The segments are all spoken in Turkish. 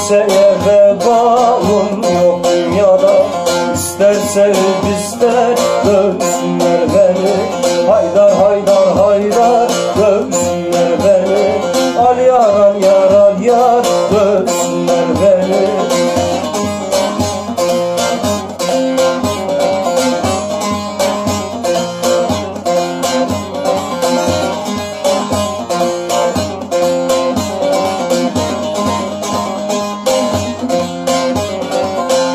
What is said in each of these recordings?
kimseye vebalım yok dünyada. İsterse ister dövsünler beni, haydar haydar haydar dövsünler beni. Al yar al yar al yar dövsünler beni.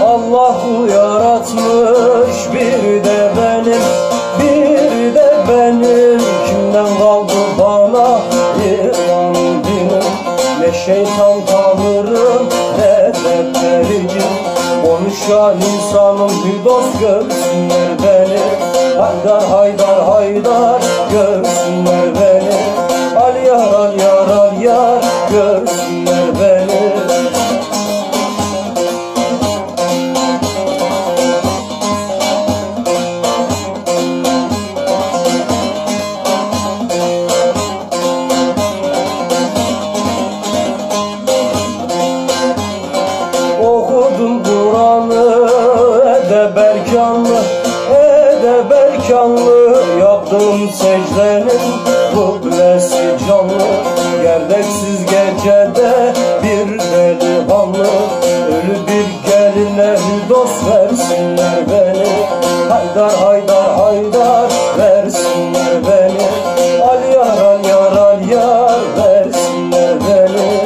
Allahu yaratmış bir de benim, bir de benim. Kimden kaldı bana iman dinim? Ne şeytan tanırım ne de pericim. Konuşan insanım bir dost görsünler beni, haydar haydar haydar görsünler beni. Al yar al yar al yar görsünler beni. Okudum Kur'an'ı edeberkanlı, edeberkanlı. Yaptığım secdenin kıblesi canlı. Gerdeksiz gecede bir delikanlı, ölü bir geline dost versinler beni, haydar haydar haydar versinler beni. Al yar al yar al yar versinler beni.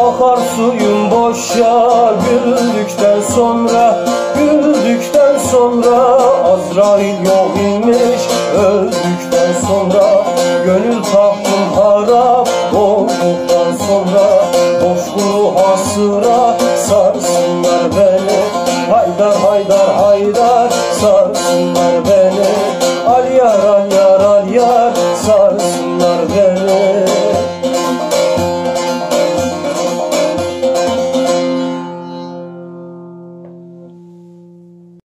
Akar suyum boşa güldükten sonra, güldükten sonra. Azrail yok imiş öldükten sonra. Gönül tahtım harap olduktan sonra.